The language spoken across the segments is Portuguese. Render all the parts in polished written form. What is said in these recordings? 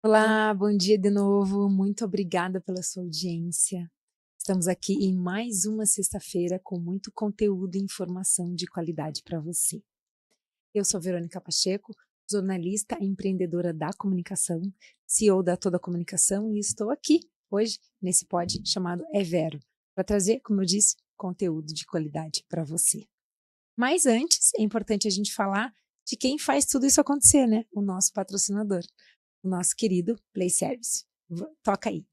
Olá, bom dia de novo. Muito obrigada pela sua audiência. Estamos aqui em mais uma sexta-feira com muito conteúdo e informação de qualidade para você. Eu sou Verônica Pacheco, jornalista e empreendedora da comunicação, CEO da Toda Comunicação, e estou aqui hoje nesse pod chamado É Vero, para trazer, como eu disse, conteúdo de qualidade para você. Mas antes, é importante a gente falar de quem faz tudo isso acontecer, né? O nosso patrocinador, o nosso querido Play Service. Toca aí.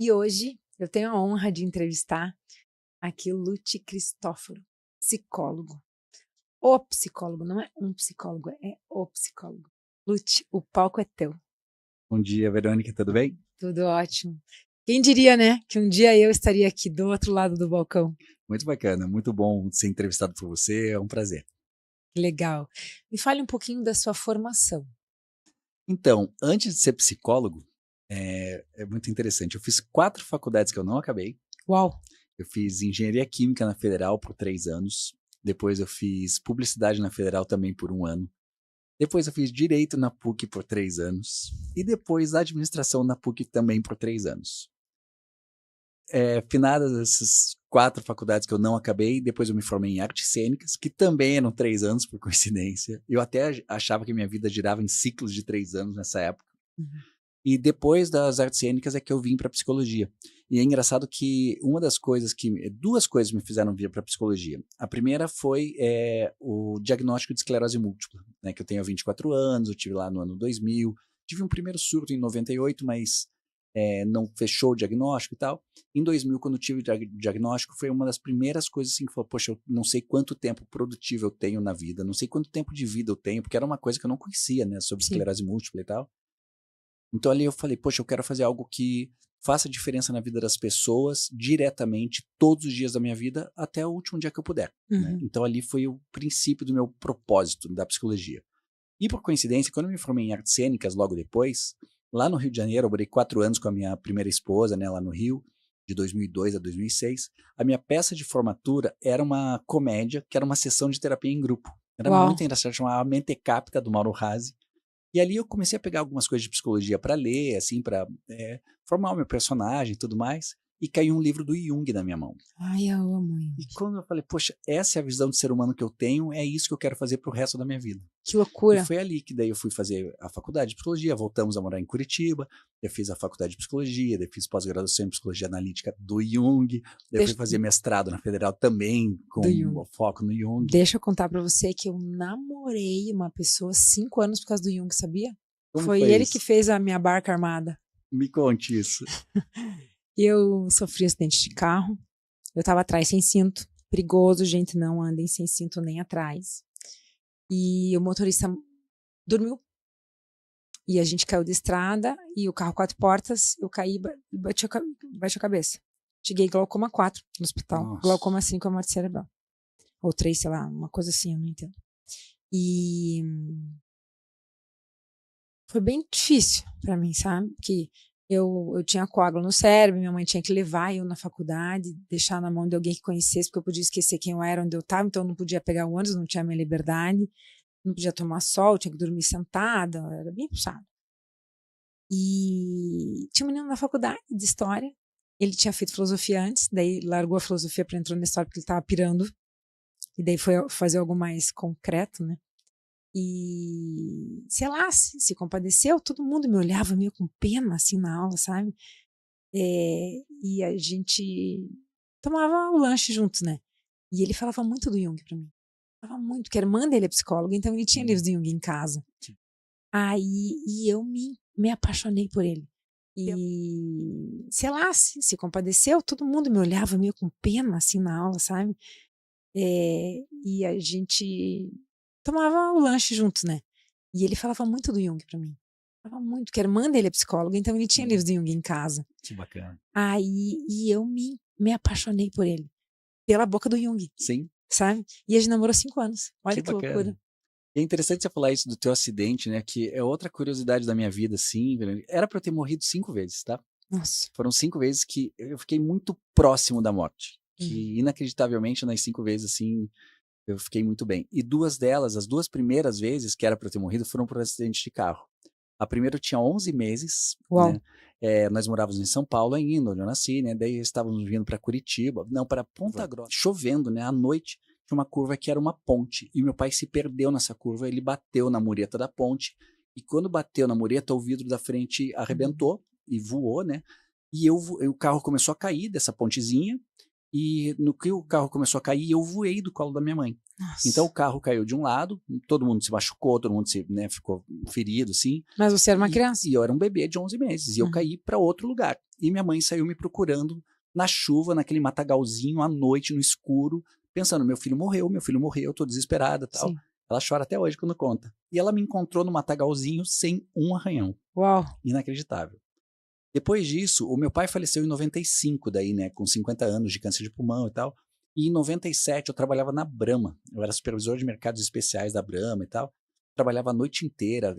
E hoje eu tenho a honra de entrevistar aqui o Lute Cristóforo, psicólogo. O psicólogo, não é um psicólogo, é o psicólogo. Lute, o palco é teu. Bom dia, Verônica, tudo bem? Tudo ótimo. Quem diria, né, que um dia eu estaria aqui do outro lado do balcão. Muito bacana, muito bom ser entrevistado por você, é um prazer. Que legal. Me fale um pouquinho da sua formação. Então, antes de ser psicólogo, é muito interessante. Eu fiz 4 faculdades que eu não acabei. Uau! Eu fiz engenharia química na Federal por 3 anos. Depois eu fiz publicidade na Federal também por 1 ano. Depois eu fiz direito na PUC por 3 anos. E depois administração na PUC também por 3 anos. Finadas essas 4 faculdades que eu não acabei, depois eu me formei em artes cênicas, que também eram 3 anos, por coincidência. Eu até achava que minha vida girava em ciclos de 3 anos nessa época. Uhum. E depois das artes cênicas é que eu vim para psicologia. E é engraçado que duas coisas me fizeram vir para psicologia. A primeira foi o diagnóstico de esclerose múltipla, né, que eu tenho há 24 anos, eu tive lá no ano 2000. Tive um primeiro surto em 98, mas não fechou o diagnóstico e tal. Em 2000, quando eu tive o diagnóstico, foi uma das primeiras coisas assim que falou, poxa, eu não sei quanto tempo produtivo eu tenho na vida, não sei quanto tempo de vida eu tenho, porque era uma coisa que eu não conhecia, né, sobre esclerose múltipla e tal. Então ali eu falei, poxa, eu quero fazer algo que faça diferença na vida das pessoas diretamente, todos os dias da minha vida, até o último dia que eu puder. Uhum. Né? Então ali foi o princípio do meu propósito da psicologia. E por coincidência, quando eu me formei em artes cênicas logo depois, lá no Rio de Janeiro, eu morei 4 anos com a minha primeira esposa, né, lá no Rio, de 2002 a 2006, a minha peça de formatura era uma comédia, que era uma sessão de terapia em grupo. Era Uau. muito engraçado, chamava Mentecapta, do Mauro Razzi. E ali eu comecei a pegar algumas coisas de psicologia para ler, assim, para formar o meu personagem e tudo mais. E caiu um livro do Jung na minha mão. Ai, eu amo Jung. E quando eu falei, poxa, essa é a visão de ser humano que eu tenho, é isso que eu quero fazer pro resto da minha vida. Que loucura. E foi ali que daí eu fui fazer a faculdade de psicologia, voltamos a morar em Curitiba, eu fiz a faculdade de psicologia, eu fiz pós-graduação em psicologia analítica do Jung, eu fui fazer mestrado na Federal também, com foco no Jung. Deixa eu contar pra você que eu namorei uma pessoa 5 anos por causa do Jung, sabia? Como foi ele isso? Que fez a minha barca armada. Me conte isso. Eu sofri um acidente de carro, eu tava atrás sem cinto, perigoso, gente, não andem sem cinto nem atrás. E o motorista dormiu. E a gente caiu da estrada e o carro 4 portas, eu caí e bati a cabeça. Cheguei glaucoma 4 no hospital. Nossa. Glaucoma 5 é morte cerebral. Ou 3, sei lá, uma coisa assim, eu não entendo. E foi bem difícil pra mim, sabe? Porque eu tinha coágulo no cérebro, minha mãe tinha que levar eu na faculdade, deixar na mão de alguém que conhecesse, porque eu podia esquecer quem eu era, onde eu estava, então eu não podia pegar o ônibus, não tinha minha liberdade, não podia tomar sol, tinha que dormir sentada, era bem puxado. E tinha um menino na faculdade de história, ele tinha feito filosofia antes, daí largou a filosofia para entrar na história porque ele estava pirando, e daí foi fazer algo mais concreto, né? E, sei lá, se compadeceu, todo mundo me olhava meio com pena, assim, na aula, sabe? E a gente tomava o lanche juntos, né? E ele falava muito do Jung pra mim. Falava muito, porque a irmã dele é psicóloga, então ele tinha livros do Jung em casa. Aí eu me apaixonei por ele. E, sei lá, se compadeceu, todo mundo me olhava meio com pena, assim, na aula, sabe? E a gente tomava o lanche juntos, né? E ele falava muito do Jung pra mim. gostava muito, porque a irmã dele é psicóloga, então ele tinha livros de Jung em casa. Que bacana. Aí, e eu me apaixonei por ele, pela boca do Jung, Sim, sabe? E a gente namorou 5 anos. Olha que que loucura. bacana. E é interessante você falar isso do teu acidente, né? Que é outra curiosidade da minha vida, assim. Era pra eu ter morrido 5 vezes, tá? Nossa. Foram 5 vezes que eu fiquei muito próximo da morte. Uhum. Que, inacreditavelmente, nas 5 vezes, assim, eu fiquei muito bem. E 2 delas, as 2 primeiras vezes que era pra eu ter morrido, foram por acidente de carro. A primeira eu tinha 11 meses, Uau. né? Nós morávamos em São Paulo ainda, onde eu nasci, né? Daí estávamos vindo para Curitiba, não, para Ponta Grossa, chovendo, né? À noite tinha uma curva que era uma ponte e meu pai se perdeu nessa curva, ele bateu na mureta da ponte e quando bateu na mureta o vidro da frente arrebentou e voou, né? E o carro começou a cair dessa pontezinha e no que o carro começou a cair eu voei do colo da minha mãe. Nossa. Então o carro caiu de um lado, todo mundo se machucou, todo mundo né, ficou ferido, assim. Mas você era uma criança? E eu era um bebê de 11 meses, e eu caí para outro lugar. E minha mãe saiu me procurando na chuva, naquele matagalzinho, à noite, no escuro, pensando, meu filho morreu, eu tô desesperada e tal. Sim. Ela chora até hoje quando conta. E ela me encontrou no matagalzinho sem um arranhão. Uau. Inacreditável. Depois disso, o meu pai faleceu em 95, daí, né, com 50 anos de câncer de pulmão e tal. E em 97 eu trabalhava na Brahma. Eu era supervisor de mercados especiais da Brahma e tal. Trabalhava a noite inteira,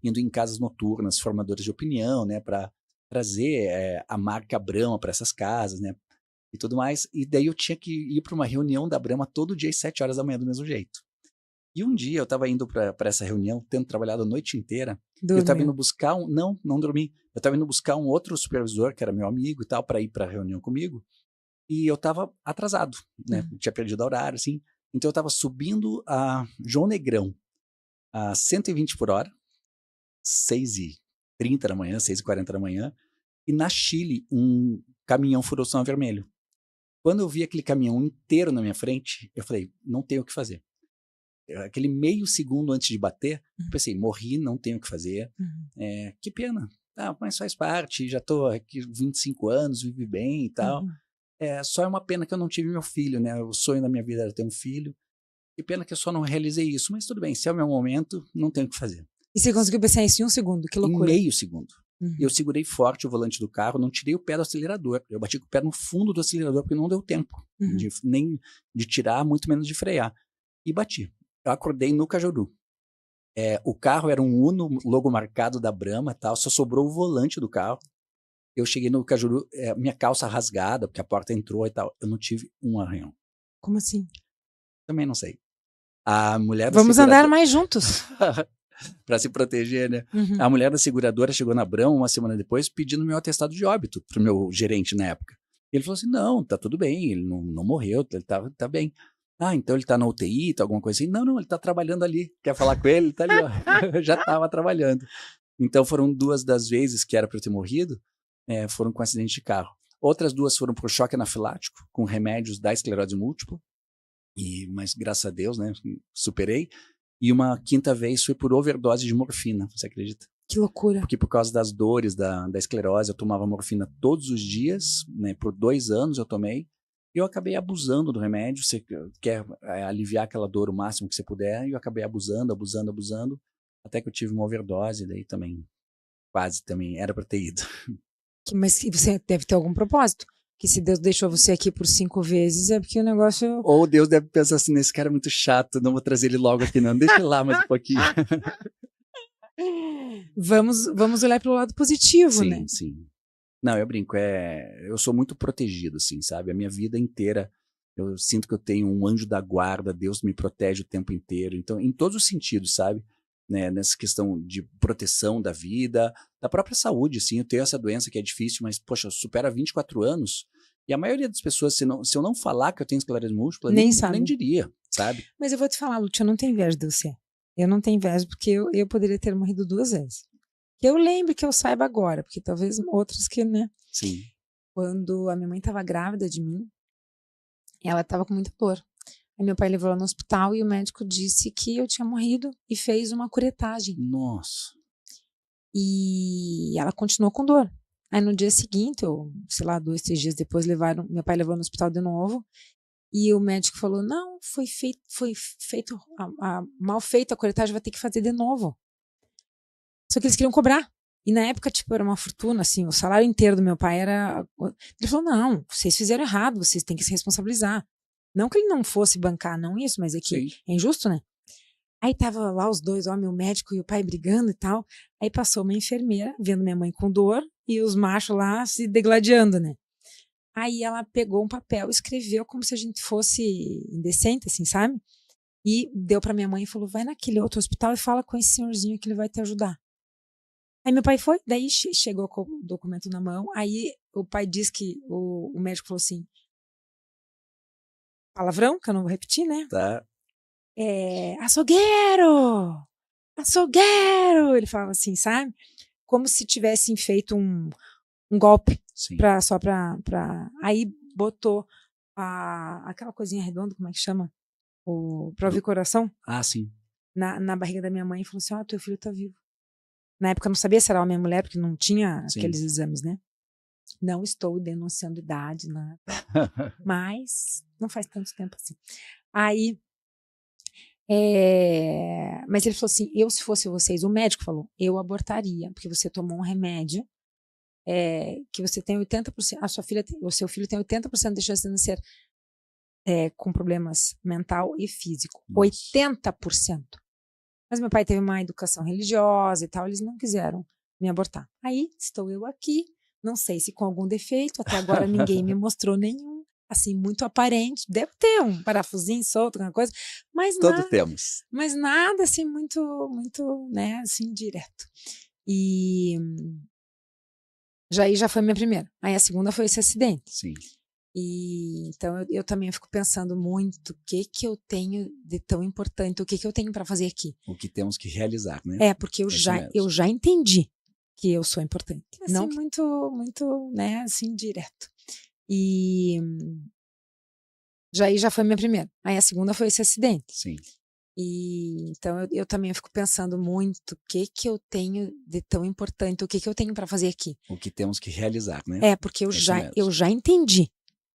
indo em casas noturnas, formadores de opinião, né, para trazer a marca Brahma para essas casas, né, e tudo mais. E daí eu tinha que ir para uma reunião da Brahma todo dia às 7 horas da manhã do mesmo jeito. E um dia eu estava indo para essa reunião, tendo trabalhado a noite inteira. Eu estava indo buscar não dormi. Eu estava indo buscar um outro supervisor, que era meu amigo e tal, para ir para a reunião comigo. E eu estava atrasado, né? Tinha perdido o horário, assim. Então eu estava subindo a João Negrão a 120 por hora, 6h30 da manhã, 6h40 da manhã. E na Chile, um caminhão furou o sinal vermelho. Quando eu vi aquele caminhão inteiro na minha frente, eu falei, não tenho o que fazer. Aquele meio segundo antes de bater, eu pensei, morri, não tenho o que fazer. Que pena. Mas faz parte, já estou aqui 25 anos, vivi bem e tal. Só é uma pena que eu não tive meu filho, né? O sonho da minha vida era ter um filho. Que pena que eu só não realizei isso. Mas tudo bem, se é o meu momento, não tenho o que fazer. E você conseguiu pensar isso em 1 segundo? Que loucura. Em meio segundo. Eu segurei forte o volante do carro, não tirei o pé do acelerador. Eu bati com o pé no fundo do acelerador, porque não deu tempo nem de tirar, muito menos de frear. E bati. Eu acordei no Cajuru. O carro era um Uno, logo marcado da Brahma, tal, só sobrou o volante do carro. Eu cheguei no Cajuru, minha calça rasgada, porque a porta entrou e tal. Eu não tive um arranhão. Como assim? Também não sei. A mulher Vamos andar mais juntos. Para se proteger, né? A mulher da seguradora chegou na Brahma uma semana depois pedindo meu atestado de óbito pro meu gerente na época. Ele falou assim, não, tá tudo bem, ele não morreu, ele tá bem. Então ele tá na UTI, tá alguma coisa assim? Não, ele tá trabalhando ali. Quer falar com ele? Ele tá ali, ó. Já tava trabalhando. Então foram 2 das vezes que era para eu ter morrido, foram com acidente de carro. Outras 2 foram por choque anafilático, com remédios da esclerose múltipla. Mas graças a Deus, né, superei. E uma 5ª vez foi por overdose de morfina, você acredita? Que loucura. Porque por causa das dores da esclerose, eu tomava morfina todos os dias, né, por 2 anos eu tomei. E eu acabei abusando do remédio. Você quer aliviar aquela dor o máximo que você puder, e eu acabei abusando, até que eu tive uma overdose, daí também, quase também, era para ter ido. Mas você deve ter algum propósito. Que se Deus deixou você aqui por 5 vezes, é porque o negócio... Ou Deus deve pensar assim, esse cara é muito chato, não vou trazer ele logo aqui não, deixa ele lá mais um pouquinho. Vamos olhar pelo lado positivo, né? Sim. Não, eu brinco, eu sou muito protegido, assim, sabe? A minha vida inteira, eu sinto que eu tenho um anjo da guarda, Deus me protege o tempo inteiro. Então, em todos os sentidos, sabe? Né? Nessa questão de proteção da vida, da própria saúde, sim. Eu tenho essa doença que é difícil, mas, poxa, supera 24 anos. E a maioria das pessoas, se eu não falar que eu tenho esclerose múltipla, nem diria, sabe? Mas eu vou te falar, Lúcio, eu não tenho inveja de você. Eu não tenho inveja porque eu poderia ter morrido 2 vezes. Que eu lembre, que eu saiba agora, porque talvez outros que, né? Sim. Quando a minha mãe estava grávida de mim, ela estava com muita dor. Aí meu pai levou ela no hospital e o médico disse que eu tinha morrido e fez uma curetagem. Nossa. E ela continuou com dor. Aí no dia seguinte, ou sei lá, 2, 3 dias depois, meu pai levou no hospital de novo. E o médico falou, não, foi feito mal feito a curetagem, vai ter que fazer de novo. Só que eles queriam cobrar. E na época, tipo, era uma fortuna, assim, o salário inteiro do meu pai era... Ele falou, não, vocês fizeram errado, vocês têm que se responsabilizar. Não que ele não fosse bancar, não isso, mas é que é injusto, né? Aí tava lá os dois, o médico e o pai brigando e tal. Aí passou uma enfermeira, vendo minha mãe com dor, e os machos lá se degladiando, né? Aí ela pegou um papel, escreveu como se a gente fosse indecente, assim, sabe? E deu pra minha mãe e falou, vai naquele outro hospital e fala com esse senhorzinho que ele vai te ajudar. Aí meu pai foi, daí chegou com o documento na mão, aí o pai disse que o médico falou assim, palavrão, que eu não vou repetir, né? Tá. Açougueiro! Açougueiro! Ele falava assim, sabe? Como se tivessem feito um golpe só pra... Aí botou aquela coisinha redonda, como é que chama? Pra ouvir o coração. Ah, sim. Na barriga da minha mãe e falou assim, teu filho tá vivo. Na época eu não sabia se era homem ou mulher, porque não tinha aqueles exames, né? Não estou denunciando idade, nada. Mas não faz tanto tempo assim. Aí, mas ele falou assim, se fosse vocês, o médico falou, eu abortaria, porque você tomou um remédio que você tem 80%, o seu filho tem 80% de chance de nascer com problemas mental e físico. Nossa. 80%. Mas meu pai teve uma educação religiosa e tal, eles não quiseram me abortar. Aí, estou eu aqui, não sei se com algum defeito, até agora ninguém me mostrou nenhum, assim, muito aparente. Deve ter um parafusinho solto, alguma coisa, mas temos. Mas nada, assim, muito, né, assim, direto. E já foi minha primeira. Aí a segunda foi esse acidente. Sim. E então eu também fico pensando muito o que eu tenho de tão importante, o que eu tenho para fazer aqui. O que temos que realizar, né? Porque eu já entendi que eu sou importante. Assim, não muito, né, assim, direto. E já foi minha primeira. Aí a segunda foi esse acidente. Sim. E então eu também fico pensando muito o que eu tenho de tão importante, o que eu tenho para fazer aqui. O que temos que realizar, né? Porque eu já entendi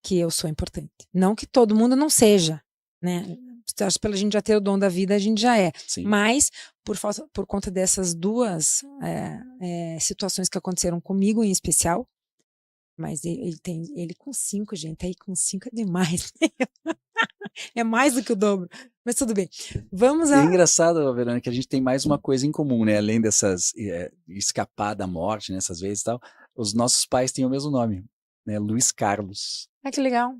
que eu sou importante. Não que todo mundo não seja, né? Acho que pela gente já ter o dom da vida, a gente já é. Sim. Mas, por conta dessas duas situações que aconteceram comigo em especial, mas ele com 5, gente, aí com 5 é demais. É mais do que o dobro. Mas tudo bem. Vamos É engraçado, Verônica, que a gente tem mais uma coisa em comum, né? Além dessas escapar da morte, nessas vezes e tal, os nossos pais têm o mesmo nome, né? Luiz Carlos. Que legal.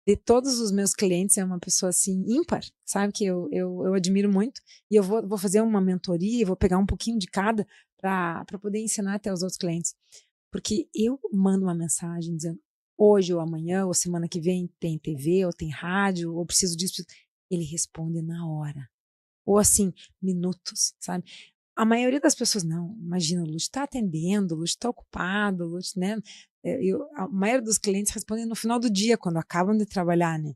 De todos os meus clientes, é uma pessoa assim, ímpar, sabe? Que eu admiro muito. E eu vou fazer uma mentoria, vou pegar um pouquinho de cada para poder ensinar até os outros clientes. Porque eu mando uma mensagem dizendo, hoje ou amanhã, ou semana que vem, tem TV, ou tem rádio, ou preciso disso. Ele responde na hora. Ou assim, minutos, sabe? A maioria das pessoas, não, imagina, o Lúcio está atendendo, o Lúcio está ocupado, o Lúcio, né? A maioria dos clientes respondem no final do dia, quando acabam de trabalhar, né?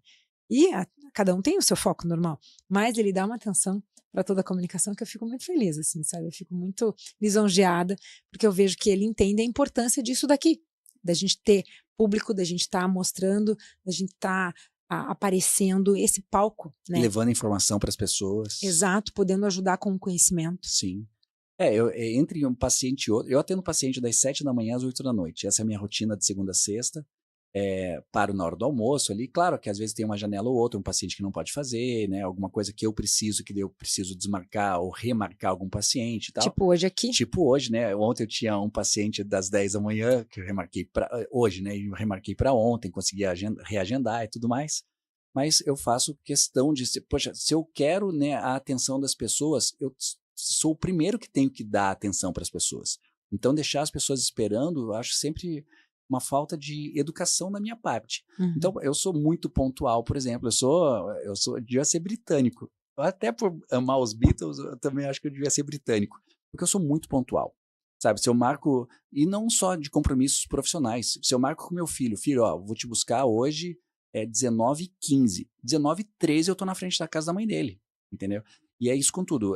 E cada um tem o seu foco normal, mas ele dá uma atenção para toda a comunicação que eu fico muito feliz, assim, sabe? Eu fico muito lisonjeada, porque eu vejo que ele entende a importância disso daqui, da gente ter público, da gente estar mostrando, da gente estar aparecendo esse palco, né? Levando informação para as pessoas. Exato, podendo ajudar com o conhecimento. Sim. Entre um paciente e outro, eu atendo paciente das 7 da manhã às 8 da noite. Essa é a minha rotina de segunda a sexta. Paro na hora do almoço ali. Claro que às vezes tem uma janela ou outra, um paciente que não pode fazer, né? Alguma coisa que eu preciso desmarcar ou remarcar algum paciente e tal. Tipo hoje aqui? Tipo hoje, né? Ontem eu tinha um paciente das 10 da manhã, que eu remarquei para hoje, né? Eu remarquei para ontem, consegui reagendar e tudo mais. Mas eu faço questão de, poxa, se eu quero, né, a atenção das pessoas, eu sou o primeiro que tenho que dar atenção para as pessoas. Então, deixar as pessoas esperando, eu acho sempre uma falta de educação da minha parte. Uhum. Então, eu sou muito pontual, por exemplo, eu devia ser britânico. Até por amar os Beatles, eu também acho que eu devia ser britânico, porque eu sou muito pontual. Sabe, se eu marco, e não só de compromissos profissionais, se eu marco com meu filho, vou te buscar hoje, 19h15, 19h13 eu tô na frente da casa da mãe dele, entendeu? E é isso com tudo,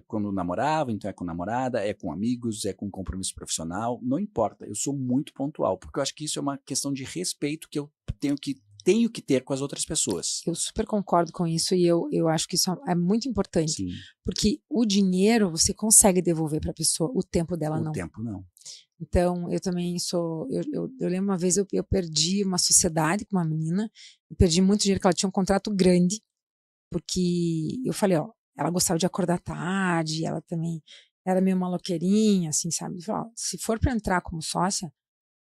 quando namorava, então é com namorada, é com amigos, é com compromisso profissional, não importa, eu sou muito pontual, porque eu acho que isso é uma questão de respeito que eu tenho que tenho que ter com as outras pessoas. Eu super concordo com isso e eu acho que isso é muito importante. Sim. Porque o dinheiro você consegue devolver para a pessoa, o tempo dela não. O tempo não. Então, eu também sou. Eu lembro uma vez eu perdi uma sociedade com uma menina, eu perdi muito dinheiro, porque ela tinha um contrato grande, porque eu falei, ó, ela gostava de acordar tarde, ela também era meio maloqueirinha, assim, sabe? Eu falei, ó, se for para entrar como sócia,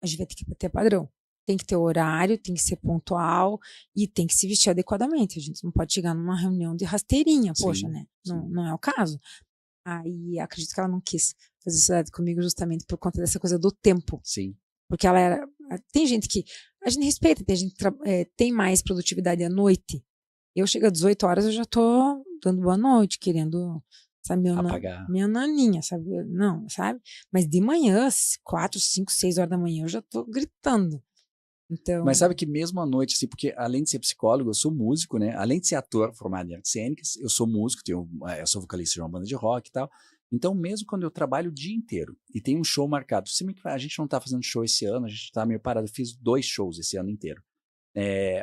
a gente vai ter que ter padrão. Tem que ter horário, tem que ser pontual e tem que se vestir adequadamente. A gente não pode chegar numa reunião de rasteirinha, poxa, né? Não é o caso. Aí acredito que ela não quis fazer sociedade comigo justamente por conta dessa coisa do tempo. Sim. Porque ela era. Tem gente que. A gente respeita, tem gente que tem mais produtividade à noite. Eu chego às 18 horas, eu já tô dando boa noite, querendo. Sabe, minha naninha, sabe? Não, sabe? Mas de manhã, 4, 5, 6 horas da manhã, eu já tô gritando. Então... Mas sabe que mesmo à noite, assim, porque além de ser psicólogo, eu sou músico, né? Além de ser ator formado em artes cênicas, eu sou músico, eu sou vocalista de uma banda de rock e tal. Então, mesmo quando eu trabalho o dia inteiro e tem um show marcado, a gente não tá fazendo show esse ano, a gente tá meio parado, eu fiz 2 shows esse ano inteiro.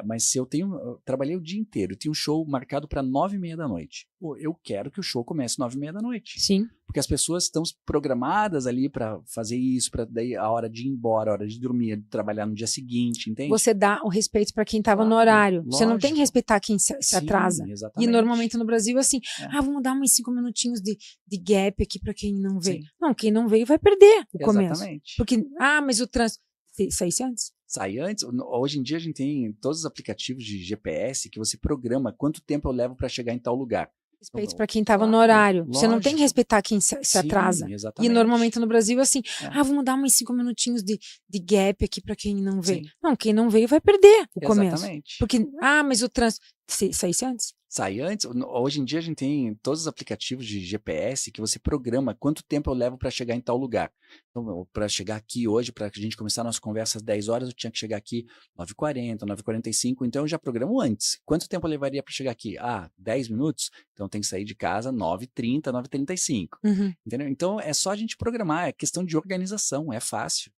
Mas se eu trabalhei o dia inteiro, eu tenho um show marcado para 9h30 da noite. Pô, eu quero que o show comece 9h30 da noite. Sim. Porque as pessoas estão programadas ali para fazer isso, para daí a hora de ir embora, a hora de dormir, de trabalhar no dia seguinte, entende? Você dá o respeito para quem estava no horário. Lógico. Você não tem que respeitar quem se atrasa. Exatamente. E normalmente no Brasil, assim, vamos dar uns 5 minutinhos de gap aqui para quem não veio. Sim. Não, quem não veio vai perder o começo. Exatamente. Porque, mas o trânsito... Saísse antes? Sai antes. Hoje em dia a gente tem todos os aplicativos de GPS que você programa quanto tempo eu levo para chegar em tal lugar. Respeito para quem estava no horário. Lógico. Você não tem que respeitar quem se atrasa. Exatamente. E normalmente no Brasil, assim, vamos dar uns 5 minutinhos de gap aqui para quem não veio. Sim. Não, quem não veio vai perder o começo. Exatamente. Porque, mas o trânsito... Saísse antes? Sai antes. Hoje em dia a gente tem todos os aplicativos de GPS que você programa quanto tempo eu levo para chegar em tal lugar. Então, para chegar aqui hoje, para a gente começar a nossa conversa às 10 horas, eu tinha que chegar aqui 9h40, 9h45, então eu já programo antes. Quanto tempo eu levaria para chegar aqui? 10 minutos? Então tem que sair de casa 9h30, 9h35. Uhum. Entendeu? Então é só a gente programar, é questão de organização, é fácil.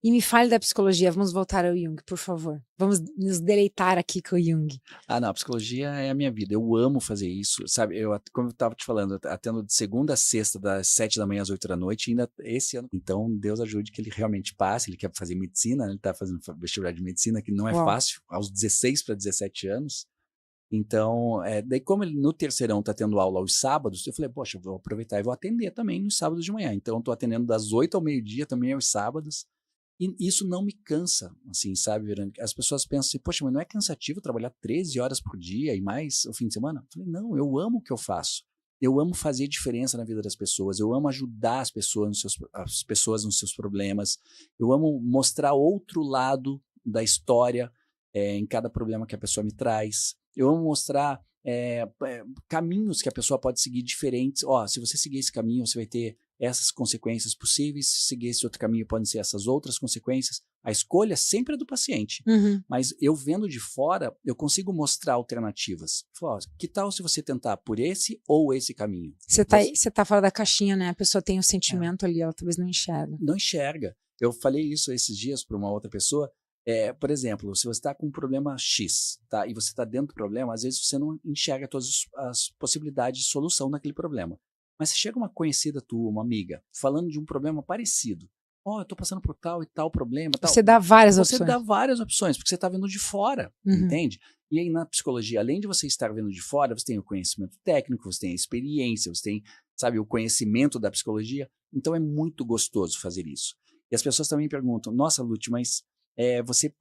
E me fale da psicologia, vamos voltar ao Jung, por favor. Vamos nos deleitar aqui com o Jung. Não, a psicologia é a minha vida, eu amo fazer isso, sabe, como eu estava te falando, atendo de segunda a sexta, das 7 da manhã às 8 da noite, ainda esse ano, então Deus ajude que ele realmente passe, ele quer fazer medicina, ele está fazendo vestibular de medicina, que não é fácil, aos 16 para 17 anos, então, daí como ele no terceirão está tendo aula aos sábados, eu falei, poxa, eu vou aproveitar e vou atender também nos sábados de manhã, então estou atendendo das 8 ao meio-dia também aos sábados. E isso não me cansa, assim, sabe, Verônica? As pessoas pensam assim, poxa, mas não é cansativo trabalhar 13 horas por dia e mais o fim de semana? Eu falei, não, eu amo o que eu faço. Eu amo fazer diferença na vida das pessoas, eu amo ajudar as pessoas nos seus problemas, eu amo mostrar outro lado da história em cada problema que a pessoa me traz. Eu amo mostrar caminhos que a pessoa pode seguir diferentes. Se você seguir esse caminho, você vai ter essas consequências possíveis, se seguir esse outro caminho podem ser essas outras consequências. A escolha sempre é do paciente, mas eu vendo de fora, eu consigo mostrar alternativas. Que tal se você tentar por esse ou esse caminho? Você tá fora da caixinha, né? A pessoa tem um sentimento ali, ela talvez não enxerga. Não enxerga. Eu falei isso esses dias para uma outra pessoa. Por exemplo, se você está com um problema X, tá, e você está dentro do problema, às vezes você não enxerga todas as possibilidades de solução daquele problema. Mas se chega uma conhecida tua, uma amiga, falando de um problema parecido, eu estou passando por tal e tal problema. Tal. Você dá várias opções. Você dá várias opções, porque você está vendo de fora, entende? E aí na psicologia, além de você estar vendo de fora, você tem o conhecimento técnico, você tem a experiência, você tem, sabe, o conhecimento da psicologia. Então é muito gostoso fazer isso. E as pessoas também perguntam, nossa, Lúcio, mas você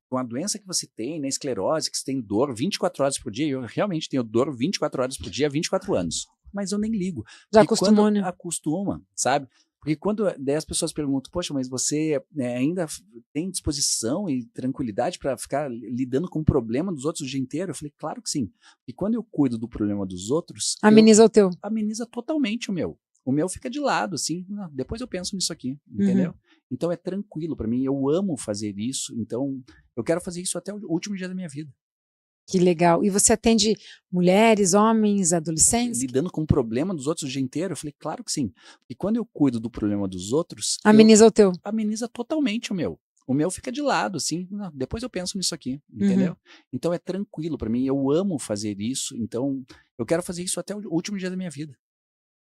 com a doença que você tem, né, esclerose, que você tem dor 24 horas por dia, eu realmente tenho dor 24 horas por dia há 24 anos. Mas eu nem ligo. Já acostumou, né? Acostuma, sabe? Porque quando daí as pessoas perguntam, poxa, mas você ainda tem disposição e tranquilidade para ficar lidando com o problema dos outros o dia inteiro? Eu falei, claro que sim. E quando eu cuido do problema dos outros... Ameniza o teu. Ameniza totalmente o meu. O meu fica de lado, assim, depois eu penso nisso aqui, entendeu? Então é tranquilo para mim, eu amo fazer isso, então eu quero fazer isso até o último dia da minha vida. Que legal. E você atende mulheres, homens, adolescentes? Lidando com o problema dos outros o dia inteiro? Eu falei, claro que sim. E quando eu cuido do problema dos outros... Ameniza o teu. Ameniza totalmente o meu. O meu fica de lado, assim, não, depois eu penso nisso aqui, entendeu? Então é tranquilo para mim, eu amo fazer isso, então eu quero fazer isso até o último dia da minha vida.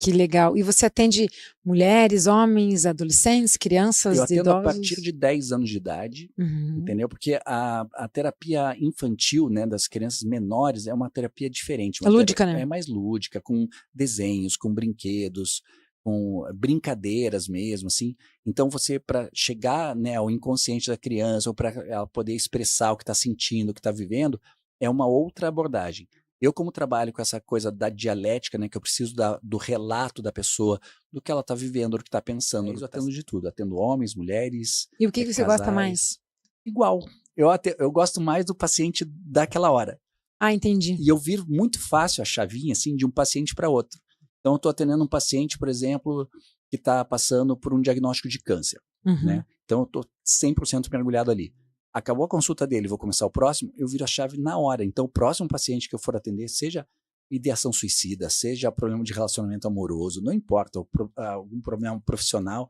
Que legal. E você atende mulheres, homens, adolescentes, crianças, Eu atendo idosos? a partir de 10 anos de idade, entendeu? Porque a terapia infantil, né, das crianças menores é uma terapia diferente. É lúdica, né? É mais lúdica, com desenhos, com brinquedos, com brincadeiras mesmo, assim. Então você, para chegar, né, ao inconsciente da criança, ou para ela poder expressar o que está sentindo, o que está vivendo, é uma outra abordagem. Eu, como trabalho com essa coisa da dialética, né, que eu preciso do relato da pessoa, do que ela está vivendo, do que está pensando, eu atendo de tudo. Atendo homens, mulheres, E o que você gosta mais? Igual. Eu gosto mais do paciente daquela hora. Ah, entendi. E eu viro muito fácil a chavinha, assim, de um paciente para outro. Então, eu estou atendendo um paciente, por exemplo, que está passando por um diagnóstico de câncer, né? Então, eu estou 100% mergulhado ali. Acabou a consulta dele, vou começar o próximo, eu viro a chave na hora. Então, o próximo paciente que eu for atender, seja ideação suicida, seja problema de relacionamento amoroso, não importa, algum problema profissional,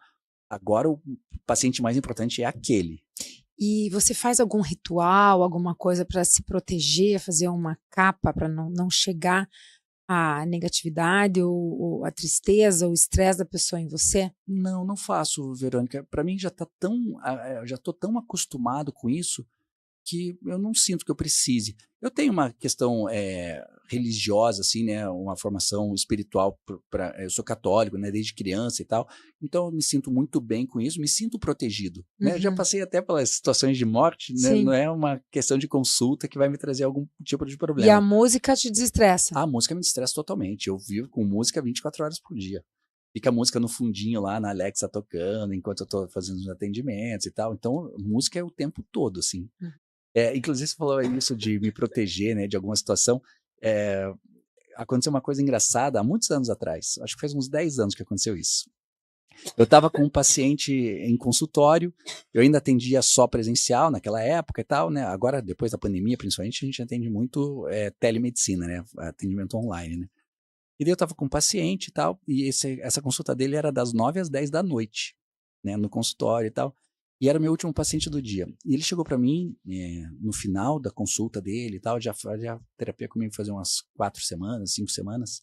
agora o paciente mais importante é aquele. E você faz algum ritual, alguma coisa para se proteger, fazer uma capa para não chegar a negatividade ou a tristeza ou o estresse da pessoa em você? Não faço, Verônica. Para mim já já estou tão acostumado com isso que eu não sinto que eu precise. Eu tenho uma questão religiosa, assim, né, uma formação espiritual, eu sou católico, né, desde criança e tal, então eu me sinto muito bem com isso, me sinto protegido, né, já passei até pelas situações de morte, né, não é uma questão de consulta que vai me trazer algum tipo de problema. E a música te desestressa? A música me desestressa totalmente, eu vivo com música 24 horas por dia. Fica a música no fundinho lá na Alexa tocando, enquanto eu estou fazendo os atendimentos e tal, então música é o tempo todo, assim. Inclusive você falou isso de me proteger, né, de alguma situação. Aconteceu uma coisa engraçada há muitos anos atrás, acho que faz uns 10 anos que aconteceu isso. Eu estava com um paciente em consultório, eu ainda atendia só presencial naquela época e tal, né? Agora, depois da pandemia, principalmente, a gente atende muito telemedicina, né? Atendimento online, né? E daí eu estava com um paciente e tal, e essa consulta dele era das 9 às 10 da noite, né? No consultório e tal. E era meu último paciente do dia. E ele chegou para mim, no final da consulta dele e tal, já fazia terapia comigo fazia umas 4 semanas, 5 semanas.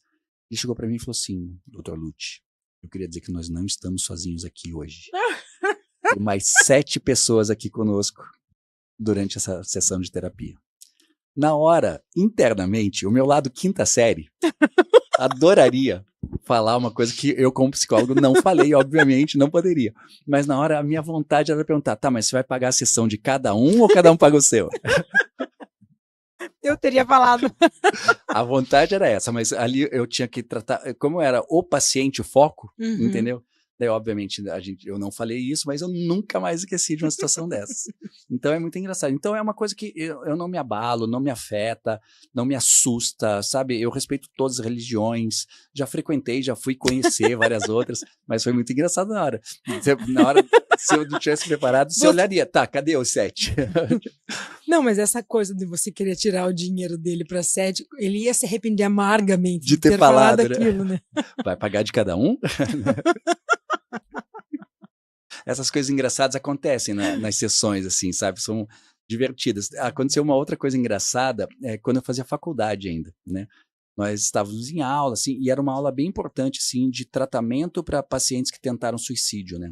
Ele chegou para mim e falou assim: Dr. Lutz, eu queria dizer que nós não estamos sozinhos aqui hoje. Tem mais 7 pessoas aqui conosco durante essa sessão de terapia. Na hora, internamente, o meu lado quinta série adoraria falar uma coisa que eu, como psicólogo, não falei, obviamente, não poderia. Mas na hora, a minha vontade era perguntar, tá, mas você vai pagar a sessão de cada um ou cada um paga o seu? Eu teria falado. A vontade era essa, mas ali eu tinha que tratar, como era o paciente o foco, entendeu? Daí, obviamente, eu não falei isso, mas eu nunca mais esqueci de uma situação dessas. Então é muito engraçado. Então é uma coisa que eu não me abalo, não me afeta, não me assusta, sabe? Eu respeito todas as religiões, já frequentei, já fui conhecer várias outras, mas foi muito engraçado na hora. Na hora, se eu não tivesse preparado, você olharia, tá, cadê os 7? Não, mas essa coisa de você querer tirar o dinheiro dele para 7, ele ia se arrepender amargamente de ter falado aquilo, né? Vai pagar de cada um? Essas coisas engraçadas acontecem nas sessões, assim, sabe? São divertidas. Aconteceu uma outra coisa engraçada quando eu fazia faculdade ainda, né? Nós estávamos em aula, assim, e era uma aula bem importante, assim, de tratamento para pacientes que tentaram suicídio, né?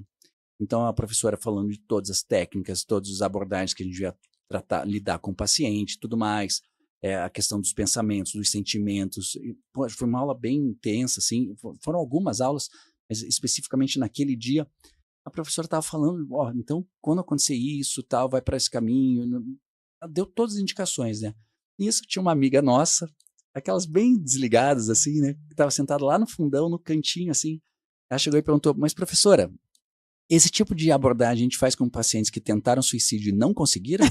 Então, a professora falando de todas as técnicas, todas as abordagens que a gente devia lidar com o paciente, tudo mais, a questão dos pensamentos, dos sentimentos. E, pô, foi uma aula bem intensa, assim, foram algumas aulas, mas especificamente naquele dia, a professora estava falando, então, quando acontecer isso, tal, vai para esse caminho, deu todas as indicações, né? E isso tinha uma amiga nossa, aquelas bem desligadas, assim, né? Que estava sentada lá no fundão, no cantinho, assim. Ela chegou e perguntou, mas professora, esse tipo de abordagem a gente faz com pacientes que tentaram suicídio e não conseguiram?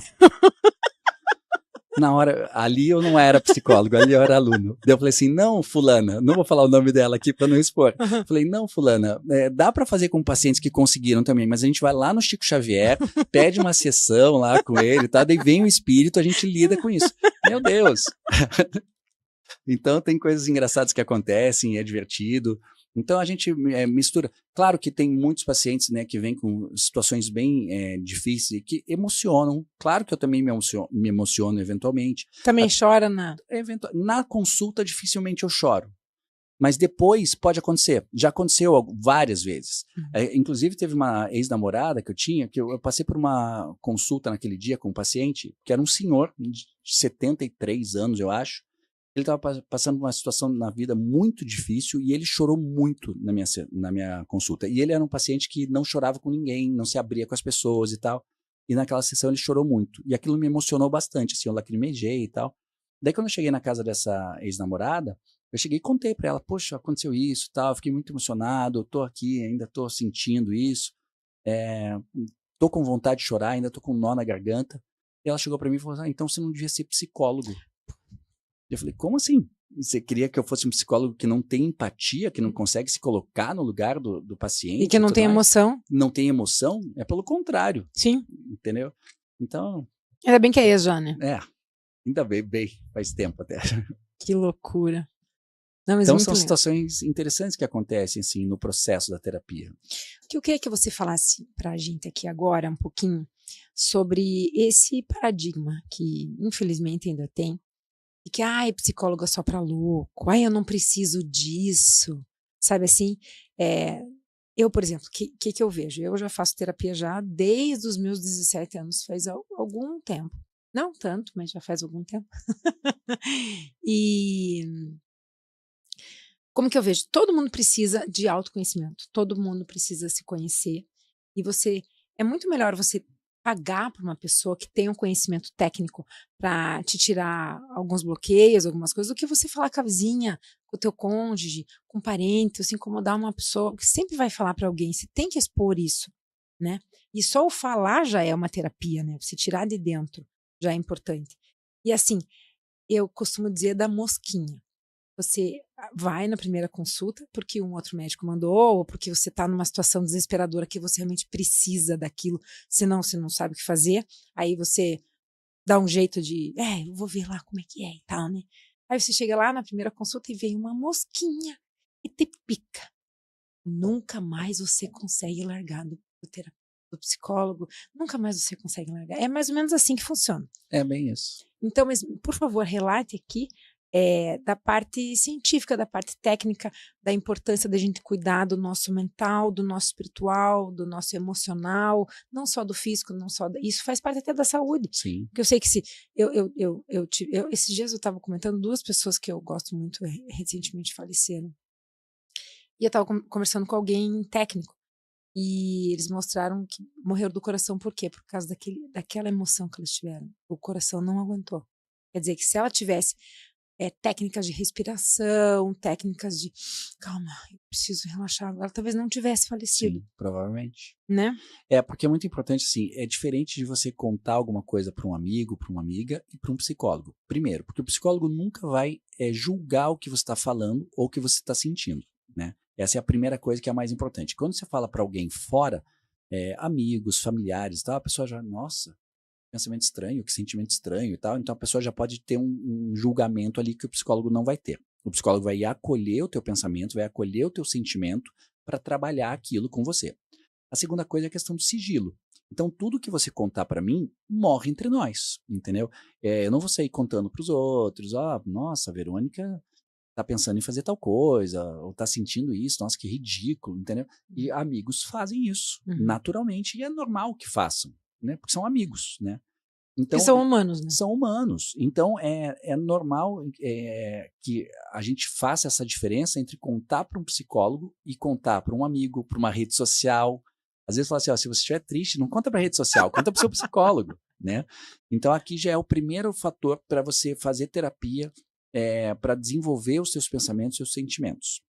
Na hora, ali eu não era psicólogo, ali eu era aluno. Daí eu falei assim, não, fulana, não vou falar o nome dela aqui para não expor. Falei, não, fulana, dá para fazer com pacientes que conseguiram também, mas a gente vai lá no Chico Xavier, pede uma sessão lá com ele, tá? Daí vem o espírito, a gente lida com isso. Meu Deus! Então tem coisas engraçadas que acontecem, é divertido. Então a gente mistura. Claro que tem muitos pacientes, né, que vêm com situações bem difíceis e que emocionam. Claro que eu também me emociono eventualmente. Também chora Na consulta dificilmente eu choro. Mas depois pode acontecer. Já aconteceu várias vezes. Inclusive teve uma ex-namorada que eu tinha, que eu passei por uma consulta naquele dia com um paciente, que era um senhor de 73 anos, eu acho. Ele estava passando por uma situação na vida muito difícil e ele chorou muito na minha consulta. E ele era um paciente que não chorava com ninguém, não se abria com as pessoas e tal. E naquela sessão ele chorou muito. E aquilo me emocionou bastante, assim, eu lacrimejei e tal. Daí quando eu cheguei na casa dessa ex-namorada, eu cheguei e contei para ela, poxa, aconteceu isso e tal, fiquei muito emocionado, tô aqui, ainda tô sentindo isso, tô com vontade de chorar, ainda tô com um nó na garganta. E ela chegou para mim e falou, então você não devia ser psicólogo. Eu falei, como assim? Você queria que eu fosse um psicólogo que não tem empatia, que não consegue se colocar no lugar do paciente? E que não tem emoção? Não tem emoção? É pelo contrário. Sim. Entendeu? Então... Ainda bem que é ex já, né? Ainda bem, faz tempo até. Que loucura. Não, mas então muito são legal. situações interessantes que acontecem assim, no processo da terapia. O que eu queria que você falasse pra gente aqui agora um pouquinho sobre esse paradigma que infelizmente ainda tem, e que, psicólogo é só pra louco, eu não preciso disso, sabe assim? Eu, por exemplo, o que eu vejo? Eu já faço terapia já desde os meus 17 anos, faz algum tempo. Não tanto, mas já faz algum tempo. E como que eu vejo? Todo mundo precisa de autoconhecimento, todo mundo precisa se conhecer, e é muito melhor você pagar por uma pessoa que tem um conhecimento técnico para te tirar alguns bloqueios, algumas coisas, do que você falar com a vizinha, com o teu cônjuge, com um parente, se incomodar uma pessoa, que sempre vai falar para alguém, você tem que expor isso, né? E só o falar já é uma terapia, né? Você tirar de dentro já é importante. E assim, eu costumo dizer da mosquinha. Você vai na primeira consulta porque um outro médico mandou, ou porque você está numa situação desesperadora que você realmente precisa daquilo, senão você não sabe o que fazer, aí você dá um jeito de, eu vou ver lá como é que é e tal, né? Aí você chega lá na primeira consulta e vem uma mosquinha e te pica. Nunca mais você consegue largar do psicólogo, nunca mais você consegue largar. É mais ou menos assim que funciona. É bem isso. Então, mas, por favor, relate aqui da parte científica, da parte técnica, da importância da gente cuidar do nosso mental, do nosso espiritual, do nosso emocional, não só do físico, não só isso faz parte até da saúde. Sim. Porque eu sei que esses dias eu estava comentando, 2 pessoas que eu gosto muito recentemente faleceram. E eu estava conversando com alguém técnico. E eles mostraram que morreram do coração, por quê? Por causa daquela emoção que eles tiveram. O coração não aguentou. Quer dizer que se ela tivesse técnicas de respiração, técnicas de calma, eu preciso relaxar agora, talvez não tivesse falecido. Sim, provavelmente. Né? Porque é muito importante, assim, é diferente de você contar alguma coisa para um amigo, para uma amiga e para um psicólogo. Primeiro, porque o psicólogo nunca vai julgar o que você está falando ou o que você está sentindo, né? Essa é a primeira coisa que é a mais importante. Quando você fala para alguém fora, amigos, familiares e tal, a pessoa já, nossa, pensamento estranho, que sentimento estranho e tal, então a pessoa já pode ter um julgamento ali que o psicólogo não vai ter. O psicólogo vai acolher o teu pensamento, vai acolher o teu sentimento para trabalhar aquilo com você. A segunda coisa é a questão do sigilo. Então, tudo que você contar para mim morre entre nós, entendeu? Eu não vou sair contando para os outros, nossa, a Verônica tá pensando em fazer tal coisa, ou tá sentindo isso, nossa, que ridículo, entendeu? E amigos fazem isso, naturalmente, e é normal que façam, né? Porque são amigos, né? Então, que são humanos, né? São humanos. Então, é normal que a gente faça essa diferença entre contar para um psicólogo e contar para um amigo, para uma rede social. Às vezes fala assim, se você estiver triste, não conta para a rede social, conta para o seu psicólogo, né? Então, aqui já é o primeiro fator para você fazer terapia, para desenvolver os seus pensamentos e os sentimentos.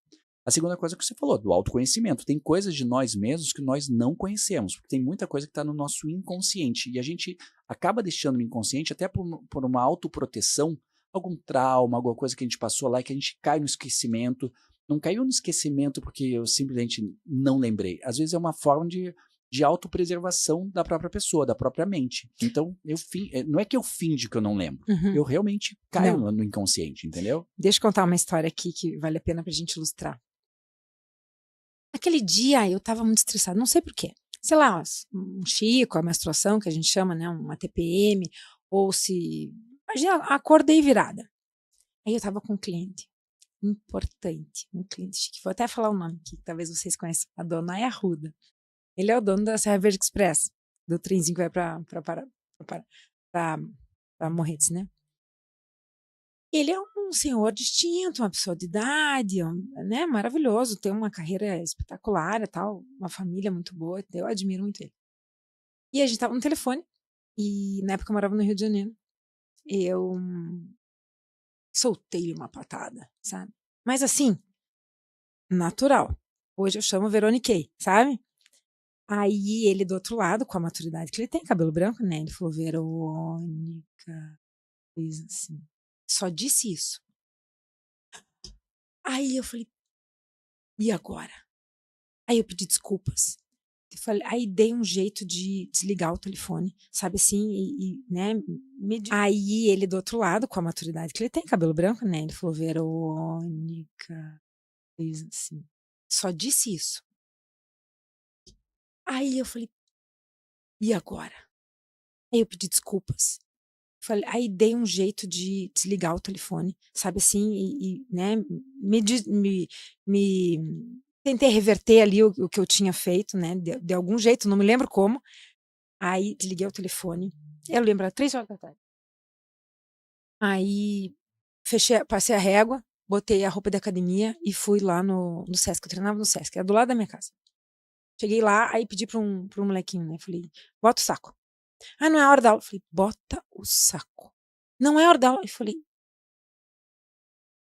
A segunda coisa que você falou, do autoconhecimento. Tem coisas de nós mesmos que nós não conhecemos, porque tem muita coisa que está no nosso inconsciente, e a gente acaba deixando no inconsciente até por uma autoproteção, algum trauma, alguma coisa que a gente passou lá e que a gente cai no esquecimento. Não caiu no esquecimento porque eu simplesmente não lembrei. Às vezes é uma forma de autopreservação da própria pessoa, da própria mente. Então, não é que eu finge que eu não lembro. Eu realmente caio no inconsciente, entendeu? Deixa eu contar uma história aqui que vale a pena pra gente ilustrar. Aquele dia eu tava muito estressada, não sei por quê. Sei lá, um chico, a menstruação, que a gente chama, né, uma TPM, ou se... Imagina, acordei virada. Aí eu tava com um cliente importante, um cliente chique. Vou até falar o nome aqui, que talvez vocês conheçam. A dona é Arruda. Ele é o dono da Serra Verde Express, do trenzinho que vai pra Morretes, né? Ele é um senhor distinto, uma pessoa de idade, né, maravilhoso, tem uma carreira espetacular e tal, uma família muito boa, eu admiro muito ele. E a gente tava no telefone, e na época eu morava no Rio de Janeiro, e eu soltei-lhe uma patada, sabe? Mas assim, natural. Hoje eu chamo Veroniquei, sabe? Aí ele do outro lado, com a maturidade que ele tem, cabelo branco, né? Ele falou, Verônica, fez assim. Só disse isso. Aí eu falei, e agora? Aí eu pedi desculpas. Eu falei, aí dei um jeito de desligar o telefone, sabe assim, né, aí ele do outro lado, com a maturidade que ele tem, cabelo branco, né, ele falou, Verônica, fez assim, só disse isso. Aí eu falei, e agora? Aí eu pedi desculpas. Falei, aí dei um jeito de desligar o telefone, sabe assim, né, me tentei reverter ali o que eu tinha feito, né, de algum jeito, não me lembro como. Aí desliguei o telefone. Eu lembro, era 3 horas da tarde. Aí passei a régua, botei a roupa da academia e fui lá no Sesc. Eu treinava no Sesc, era do lado da minha casa. Cheguei lá, aí pedi para um molequinho, né? Falei, bota o saco. Ah, não é hora da aula. Falei, bota o saco. Não é hora da aula. Eu falei,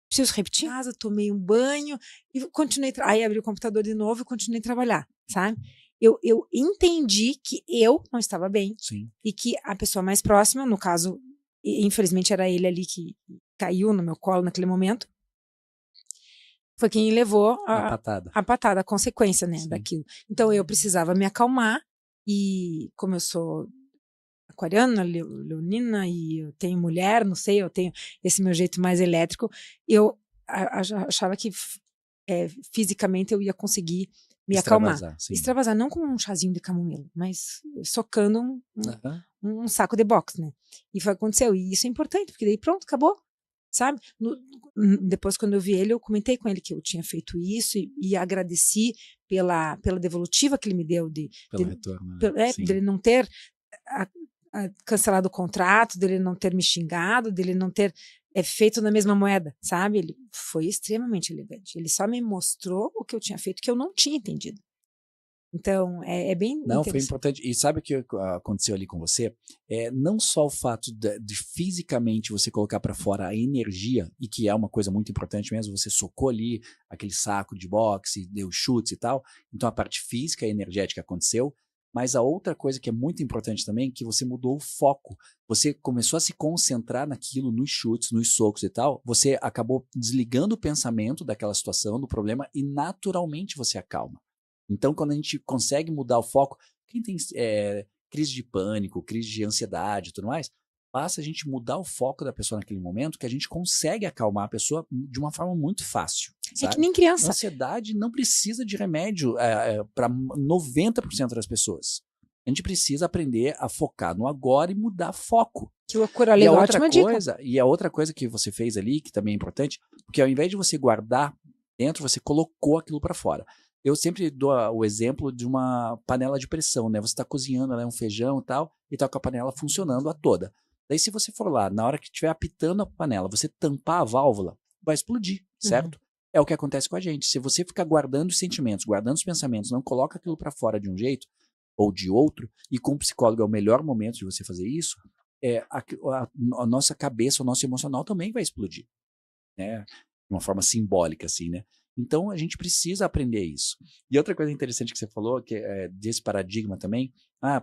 preciso repetir? Casa, tomei um banho e continuei. Aí abri o computador de novo e continuei a trabalhar, sabe? Eu entendi que eu não estava bem. Sim. E que a pessoa mais próxima, no caso, infelizmente era ele ali que caiu no meu colo naquele momento, foi quem levou a patada, a consequência, né, daquilo. Então eu precisava me acalmar e como eu sou aquariana, leonina e eu tenho mulher, não sei, eu tenho esse meu jeito mais elétrico, eu achava que fisicamente eu ia conseguir me acalmar. Sim. Extravasar, não com um chazinho de camomila, mas socando um saco de boxe, né? E foi o que aconteceu. E isso é importante, porque daí pronto, acabou, sabe? Depois, quando eu vi ele, eu comentei com ele que eu tinha feito isso e agradeci pela devolutiva que ele me deu. Pelo retorno. Né? Dele não ter cancelado o contrato, dele não ter me xingado, dele não ter feito na mesma moeda, sabe? Ele foi extremamente elegante. Ele só me mostrou o que eu tinha feito, que eu não tinha entendido. Então, é bem Não, foi importante. E sabe o que aconteceu ali com você? Não só o fato de fisicamente você colocar para fora a energia, e que é uma coisa muito importante mesmo, você socou ali aquele saco de boxe, deu chutes e tal, então a parte física e energética aconteceu, mas a outra coisa que é muito importante também é que você mudou o foco. Você começou a se concentrar naquilo, nos chutes, nos socos e tal, você acabou desligando o pensamento daquela situação, do problema, e naturalmente você acalma. Então, quando a gente consegue mudar o foco, quem tem crise de pânico, crise de ansiedade e tudo mais, basta a gente mudar o foco da pessoa naquele momento que a gente consegue acalmar a pessoa de uma forma muito fácil. Sabe? É que nem criança. Ansiedade não precisa de remédio para 90% das pessoas. A gente precisa aprender a focar no agora e mudar foco. Que loucura, legal, ótima dica. E a outra coisa que você fez ali, que também é importante, porque ao invés de você guardar dentro, você colocou aquilo para fora. Eu sempre dou o exemplo de uma panela de pressão, né? Você está cozinhando um feijão e tal, e tá com a panela funcionando a toda. Daí se você for lá, na hora que estiver apitando a panela, você tampar a válvula, vai explodir, certo? É o que acontece com a gente. Se você ficar guardando os sentimentos, guardando os pensamentos, não coloca aquilo para fora de um jeito ou de outro, e com o psicólogo é o melhor momento de você fazer isso, a nossa cabeça, o nosso emocional também vai explodir, né? De uma forma simbólica, assim, né? Então, a gente precisa aprender isso. E outra coisa interessante que você falou, que é desse paradigma também,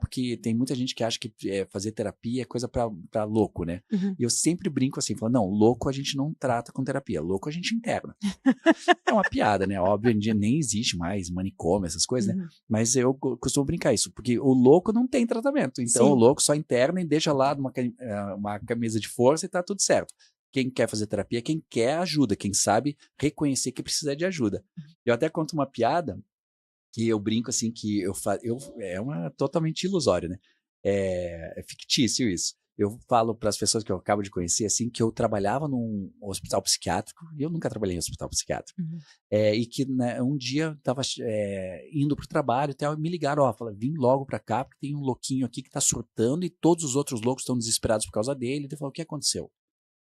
porque tem muita gente que acha que fazer terapia é coisa pra louco, né? E eu sempre brinco assim, falo, não, louco a gente não trata com terapia, louco a gente interna. É uma piada, né? Óbvio, hoje em dia nem existe mais manicômio, essas coisas, né? Mas eu costumo brincar isso, porque o louco não tem tratamento. Então, o louco só interna e deixa lá uma camisa de força e tá tudo certo. Quem quer fazer terapia, quem quer ajuda, quem sabe reconhecer que precisa de ajuda. Eu até conto uma piada que eu brinco assim que é uma totalmente ilusório, né? É fictício isso. Eu falo para as pessoas que eu acabo de conhecer assim que eu trabalhava num hospital psiquiátrico e eu nunca trabalhei em hospital psiquiátrico. E que, né, um dia eu estava indo para o trabalho e tal, e me ligaram, falaram, vim logo para cá porque tem um louquinho aqui que está surtando e todos os outros loucos estão desesperados por causa dele. Eu falo, o que aconteceu?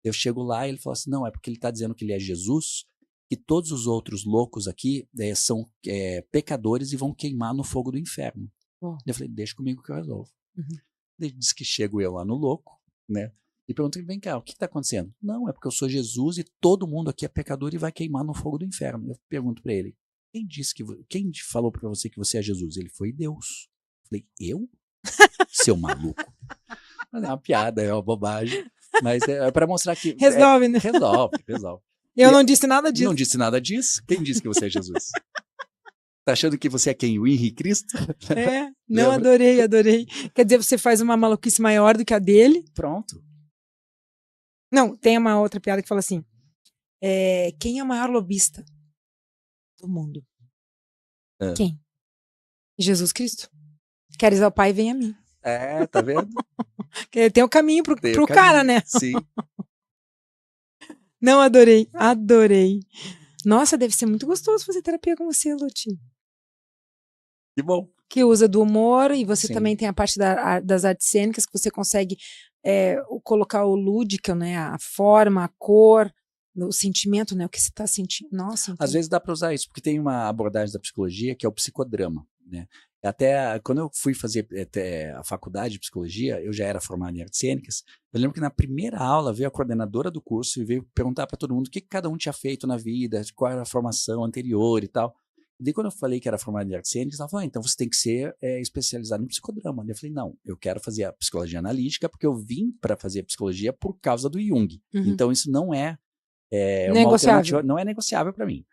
Eu chego lá e ele fala assim, não, é porque ele está dizendo que ele é Jesus e todos os outros loucos aqui são pecadores e vão queimar no fogo do inferno. Eu falei, deixa comigo que eu resolvo. Ele disse que chego eu lá no louco, né? E pergunto, vem cá, o que está acontecendo? Não, é porque eu sou Jesus e todo mundo aqui é pecador e vai queimar no fogo do inferno. Eu pergunto para ele, quem falou para você que você é Jesus? Ele foi Deus. Eu falei, eu? Seu maluco. Mas é uma piada, é uma bobagem. Mas é para mostrar que... Resolve, né? Resolve. Eu não disse nada disso. Não disse nada disso. Quem disse que você é Jesus? Tá achando que você é quem? O Henrique Cristo? Não, adorei. Quer dizer, você faz uma maluquice maior do que a dele. Pronto. Não, tem uma outra piada que fala assim, quem é o maior lobista do mundo? Quem? Jesus Cristo. Queres ao Pai, vem a mim. Tá vendo? Tem o caminho pro cara, né? Sim. Não, adorei. Nossa, deve ser muito gostoso fazer terapia com você, Lute. Que bom. Que usa do humor e você Sim. também tem a parte das artes cênicas que você consegue colocar o lúdico, né? A forma, a cor, o sentimento, né? O que você está sentindo. Nossa, então... Às vezes dá para usar isso, porque tem uma abordagem da psicologia que é o psicodrama, né? Até quando eu fui fazer a faculdade de psicologia, eu já era formado em artes cênicas. Eu lembro que na primeira aula veio a coordenadora do curso e veio perguntar para todo mundo o que cada um tinha feito na vida, qual era a formação anterior e tal. E daí quando eu falei que era formado em artes cênicas, ela falou, então você tem que ser especializado em psicodrama. Eu falei, não, eu quero fazer a psicologia analítica porque eu vim para fazer a psicologia por causa do Jung. Então isso não é uma alternativa, não é negociável para mim.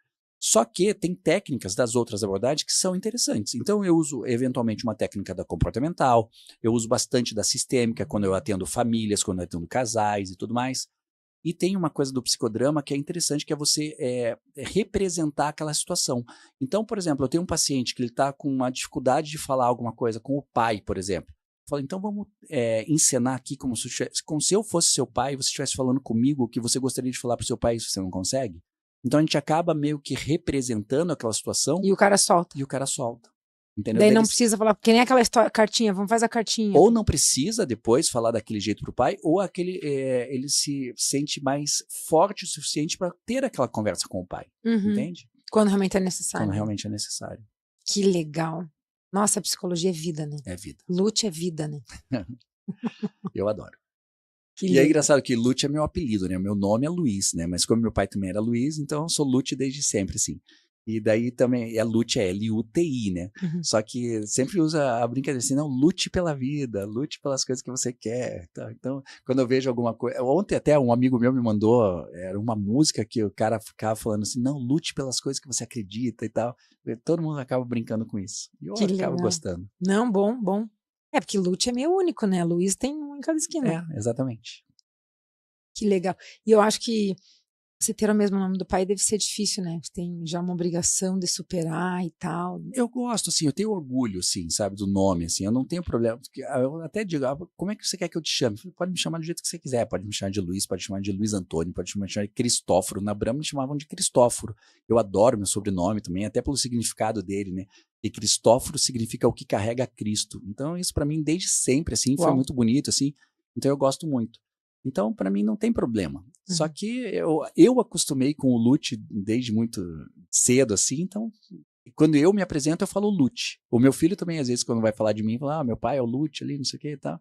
Só que tem técnicas das outras abordagens que são interessantes. Então eu uso eventualmente uma técnica da comportamental, eu uso bastante da sistêmica quando eu atendo famílias, quando eu atendo casais e tudo mais. E tem uma coisa do psicodrama que é interessante, que é você representar aquela situação. Então, por exemplo, eu tenho um paciente que ele está com uma dificuldade de falar alguma coisa com o pai, por exemplo. Eu falo, então vamos encenar aqui como se eu fosse seu pai e você estivesse falando comigo o que você gostaria de falar para o seu pai e você não consegue. Então a gente acaba meio que representando aquela situação. E o cara solta. Entendeu? Daí não precisa falar, que nem aquela cartinha, vamos fazer a cartinha. Ou não precisa depois falar daquele jeito pro pai, ou ele se sente mais forte o suficiente para ter aquela conversa com o pai. Entende? Quando realmente é necessário. Quando realmente é necessário. Que legal. Nossa, a psicologia é vida, né? É vida. Lute é vida, né? Eu adoro. E é engraçado que Lute é meu apelido, né? Meu nome é Luiz, né? Mas como meu pai também era Luiz, então eu sou Lute desde sempre, assim. E daí também, a Lute é L-U-T-I, né? Só que sempre usa a brincadeira assim, não, lute pela vida, lute pelas coisas que você quer. Tá? Então, quando eu vejo alguma coisa... Ontem até um amigo meu me mandou, era uma música que o cara ficava falando assim, não, lute pelas coisas que você acredita e tal. Todo mundo acaba brincando com isso. E eu acabo gostando. Não, bom. É, porque Lute é meio único, né? Luiz tem um em cada esquina. Exatamente. Que legal. E eu acho que você ter o mesmo nome do pai deve ser difícil, né? Você tem já uma obrigação de superar e tal. Eu gosto, assim, eu tenho orgulho, assim, sabe, do nome, assim, eu não tenho problema. Eu até digo, como é que você quer que eu te chame? Pode me chamar do jeito que você quiser, pode me chamar de Luiz, pode me chamar de Luiz Antônio, pode me chamar de Cristóforo. Na Brahma me chamavam de Cristóforo. Eu adoro meu sobrenome também, até pelo significado dele, né? E Cristóforo significa o que carrega Cristo. Então, isso para mim, desde sempre, assim, foi muito bonito, assim. Então, eu gosto muito. Então, para mim, não tem problema. Só que eu acostumei com o Lute desde muito cedo, assim, então, quando eu me apresento, eu falo Lute. O meu filho também, às vezes, quando vai falar de mim, fala, meu pai é o Lute ali, não sei o que e tal.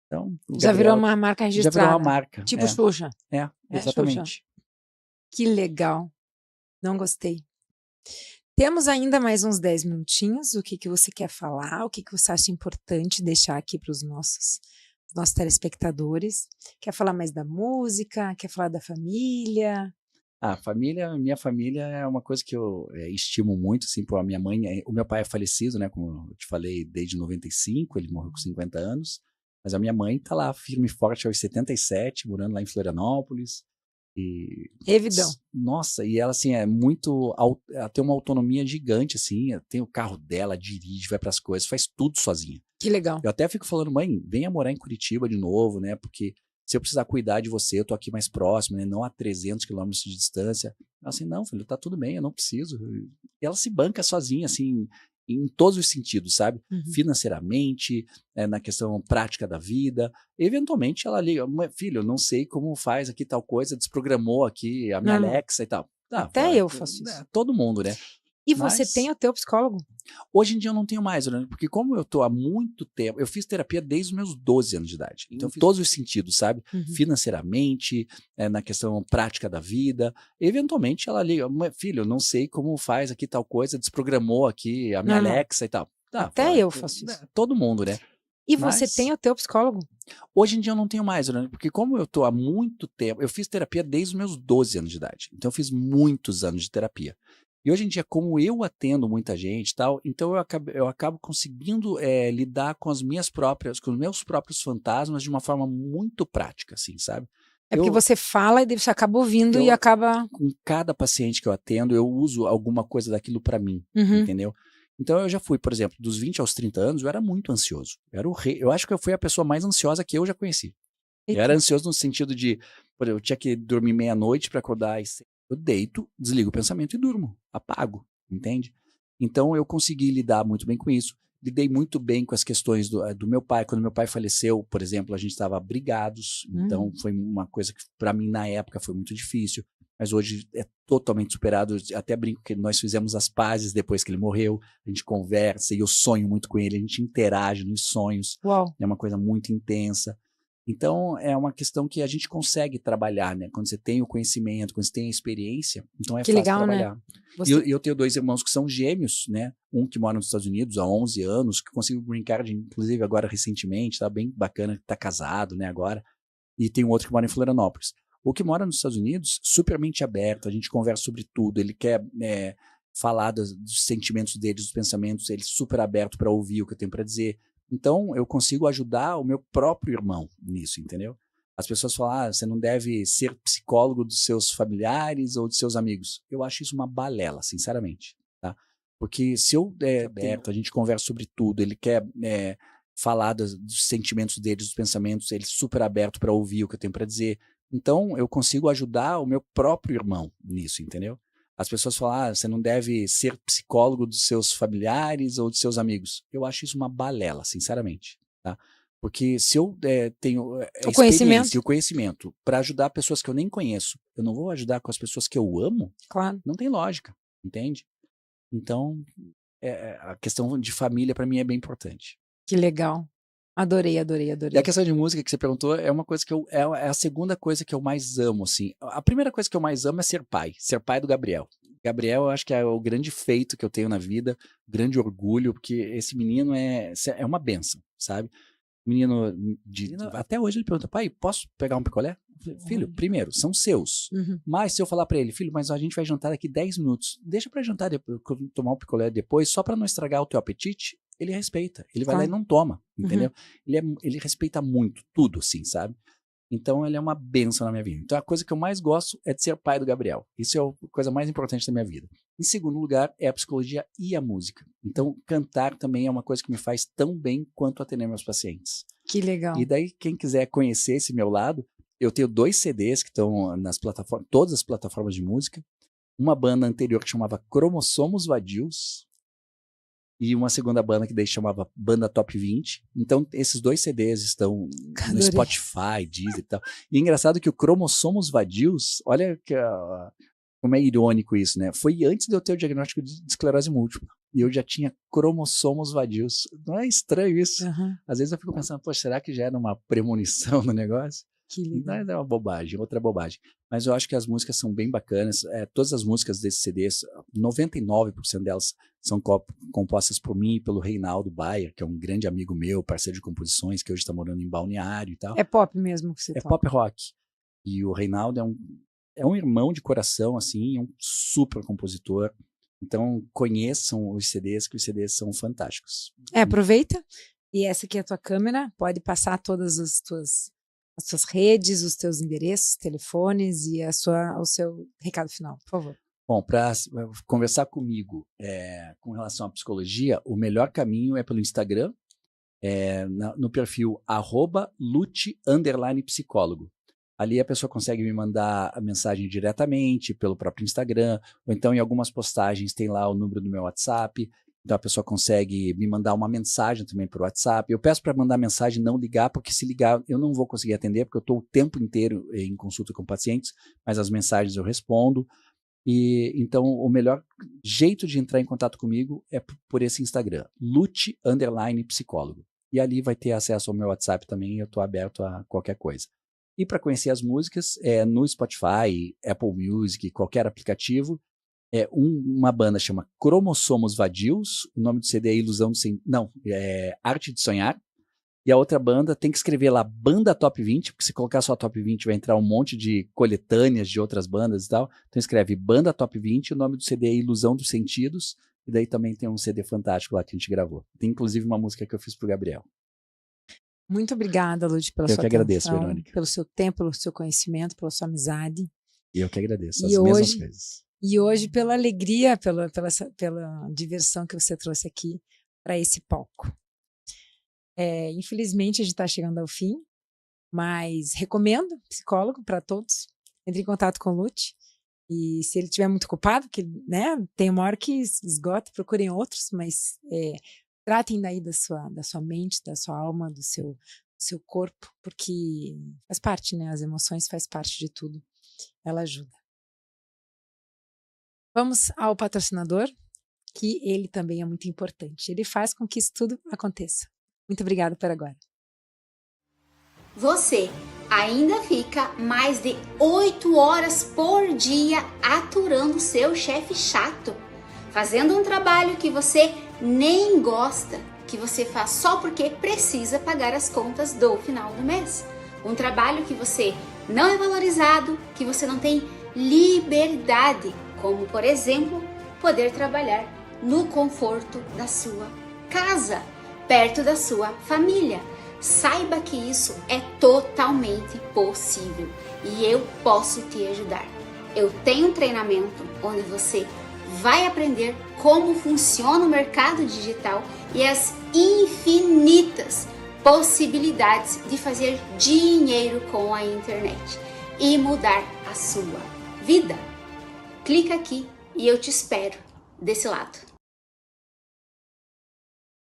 Então, já virou uma marca registrada. Já virou uma marca. Tipo Xuxa. Exatamente. Xuxa. Que legal. Não gostei. Temos ainda mais uns 10 minutinhos. O que você quer falar? O que você acha importante deixar aqui para os nossos telespectadores? Quer falar mais da música? Quer falar da família? Minha família é uma coisa que eu estimo muito, assim, a minha mãe, o meu pai é falecido, né, como eu te falei, desde 95, ele morreu com 50 anos, mas a minha mãe tá lá firme e forte aos 77, morando lá em Florianópolis, Revidão. Nossa, e ela assim ela tem uma autonomia gigante assim, tem o carro dela, dirige, vai pras coisas, faz tudo sozinha. Que legal. Eu até fico falando, mãe, venha morar em Curitiba de novo, né? Porque se eu precisar cuidar de você, eu tô aqui mais próximo, né? Não a 300 quilômetros de distância. Ela assim, não, filho, tá tudo bem, eu não preciso. E ela se banca sozinha, assim, em todos os sentidos, sabe? Financeiramente, na questão prática da vida. Eventualmente ela liga, filho, eu não sei como faz aqui tal coisa, desprogramou aqui a minha Alexa e tal. Até eu faço isso. Todo mundo, né? E você tem o teu psicólogo? Hoje em dia eu não tenho mais, né? Porque como eu tô há muito tempo, eu fiz terapia desde os meus 12 anos de idade. Então, em todos os sentidos, sabe? Financeiramente, na questão prática da vida. Eventualmente ela liga, filho, eu não sei como faz aqui tal coisa, desprogramou aqui a minha Alexa e tal. Até eu faço isso. Todo mundo, né? E você tem o teu psicólogo? Hoje em dia eu não tenho mais, né? Porque como eu tô há muito tempo, eu fiz terapia desde os meus 12 anos de idade. Então eu fiz muitos anos de terapia. E hoje em dia, como eu atendo muita gente e tal, então eu acabo conseguindo lidar com os meus próprios fantasmas de uma forma muito prática, assim, sabe? Porque você fala e você acaba ouvindo e acaba... Com cada paciente que eu atendo, eu uso alguma coisa daquilo para mim, entendeu? Então eu já fui, por exemplo, dos 20 aos 30 anos, eu era muito ansioso. Eu acho que eu fui a pessoa mais ansiosa que eu já conheci. Eu era ansioso no sentido de, por exemplo, eu tinha que dormir meia-noite para acordar às 6. Eu deito, desligo o pensamento e durmo, apago, entende? Então eu consegui lidar muito bem com isso. Lidei muito bem com as questões do meu pai. Quando meu pai faleceu, por exemplo, a gente estava brigados. Então foi uma coisa que para mim na época foi muito difícil. Mas hoje é totalmente superado. Até brinco que nós fizemos as pazes depois que ele morreu. A gente conversa e eu sonho muito com ele. A gente interage nos sonhos. Uau. É uma coisa muito intensa. Então, é uma questão que a gente consegue trabalhar, né? Quando você tem o conhecimento, quando você tem a experiência, então é fácil trabalhar. Né? E eu tenho 2 irmãos que são gêmeos, né? Um que mora nos Estados Unidos há 11 anos, que consigo brincar, inclusive agora recentemente, tá bem bacana, tá casado, né, agora. E tem um outro que mora em Florianópolis. O que mora nos Estados Unidos, super mente aberta, a gente conversa sobre tudo, ele quer falar dos sentimentos dele, dos pensamentos, ele é super aberto para ouvir o que eu tenho para dizer. Então, eu consigo ajudar o meu próprio irmão nisso, entendeu? As pessoas falam, você não deve ser psicólogo dos seus familiares ou dos seus amigos. Eu acho isso uma balela, sinceramente, tá? Porque se eu aberto, a gente conversa sobre tudo, ele quer falar dos sentimentos dele, dos pensamentos, ele é super aberto para ouvir o que eu tenho para dizer. Então, eu consigo ajudar o meu próprio irmão nisso, entendeu? As pessoas falam, você não deve ser psicólogo dos seus familiares ou dos seus amigos. Eu acho isso uma balela, sinceramente, tá? Porque se eu tenho a experiência e o conhecimento para ajudar pessoas que eu nem conheço, eu não vou ajudar com as pessoas que eu amo? Claro. Não tem lógica, entende? Então, a questão de família para mim é bem importante. Que legal. Adorei, adorei, adorei. E a questão de música que você perguntou é uma coisa que é a segunda coisa que eu mais amo, assim. A primeira coisa que eu mais amo é ser pai do Gabriel. Gabriel, eu acho que é o grande feito que eu tenho na vida, grande orgulho, porque esse menino é uma bênção, sabe? Menino até hoje ele pergunta, pai, posso pegar um picolé? Eu falei, filho, primeiro, são seus. Mas se eu falar para ele, filho, mas a gente vai jantar daqui 10 minutos, deixa para jantar depois, tomar um picolé depois, só para não estragar o teu apetite, ele respeita. Ele vai lá e não toma, entendeu? Ele respeita muito, tudo, assim, sabe? Então, ele é uma bênção na minha vida. Então, a coisa que eu mais gosto é de ser pai do Gabriel. Isso é a coisa mais importante da minha vida. Em segundo lugar, é a psicologia e a música. Então, cantar também é uma coisa que me faz tão bem quanto atender meus pacientes. Que legal. E daí, quem quiser conhecer esse meu lado, eu tenho 2 CDs que estão nas plataformas, todas as plataformas de música. Uma banda anterior que chamava Cromossomos Vadios, e uma segunda banda que daí chamava Banda Top 20. Então, esses 2 CDs estão no Spotify, Deezer e tal. E é engraçado que o Cromossomos Vadios, olha como é irônico isso, né? Foi antes de eu ter o diagnóstico de esclerose múltipla. E eu já tinha cromossomos vadios. Não é estranho isso? Às vezes eu fico pensando, poxa, será que já era uma premonição no negócio? Que legal. Não é uma bobagem, outra bobagem. Mas eu acho que as músicas são bem bacanas. Todas as músicas desses CDs, 99% delas são compostas por mim e pelo Reinaldo Bayer, que é um grande amigo meu, parceiro de composições, que hoje está morando em Balneário e tal. É pop mesmo que você toca? É pop rock. E o Reinaldo é um irmão de coração, assim, é um super compositor. Então, conheçam os CDs, que os CDs são fantásticos. Aproveita. E essa aqui é a tua câmera. Pode passar todas as tuas as suas redes, os teus endereços, telefones e o seu recado final, por favor. Bom, para conversar comigo com relação à psicologia, o melhor caminho é pelo Instagram, no perfil @lute_psicólogo. Ali a pessoa consegue me mandar a mensagem diretamente pelo próprio Instagram, ou então em algumas postagens tem lá o número do meu WhatsApp, então a pessoa consegue me mandar uma mensagem também por WhatsApp. Eu peço para mandar mensagem, não ligar, porque se ligar eu não vou conseguir atender, porque eu estou o tempo inteiro em consulta com pacientes, mas as mensagens eu respondo. E então o melhor jeito de entrar em contato comigo é por esse Instagram, lute_psicólogo. E ali vai ter acesso ao meu WhatsApp também, eu estou aberto a qualquer coisa. E para conhecer as músicas, no Spotify, Apple Music, qualquer aplicativo, uma banda chama Cromossomos Vadios, o nome do CD é Ilusão do Arte de Sonhar, e a outra banda tem que escrever lá Banda Top 20, porque se colocar só Top 20 vai entrar um monte de coletâneas de outras bandas e tal, então escreve Banda Top 20, o nome do CD é Ilusão dos Sentidos, e daí também tem um CD fantástico lá que a gente gravou. Tem inclusive uma música que eu fiz pro Gabriel. Muito obrigada, Lute, pela sua agradeço, atenção, Verônica. pelo seu tempo, pelo seu conhecimento, pela sua amizade. Eu que agradeço, mesmas coisas. E hoje pela alegria, pela diversão que você trouxe aqui para esse palco. Infelizmente a gente está chegando ao fim, mas recomendo psicólogo para todos. Entre em contato com o Lute. E se ele estiver muito ocupado, que tem uma hora que esgota, procurem outros, mas tratem daí da sua mente, da sua alma, do seu corpo, porque faz parte, né? As emoções faz parte de tudo. Ela ajuda. Vamos ao patrocinador, que ele também é muito importante. Ele faz com que isso tudo aconteça. Muito obrigada por agora. Você ainda fica mais de 8 horas por dia aturando seu chefe chato, fazendo um trabalho que você nem gosta, que você faz só porque precisa pagar as contas do final do mês. Um trabalho que você não é valorizado, que você não tem liberdade, como por exemplo, poder trabalhar no conforto da sua casa, perto da sua família. Saiba que isso é totalmente possível e eu posso te ajudar. Eu tenho um treinamento onde você vai aprender como funciona o mercado digital e as infinitas possibilidades de fazer dinheiro com a internet e mudar a sua vida. Clica aqui e eu te espero desse lado.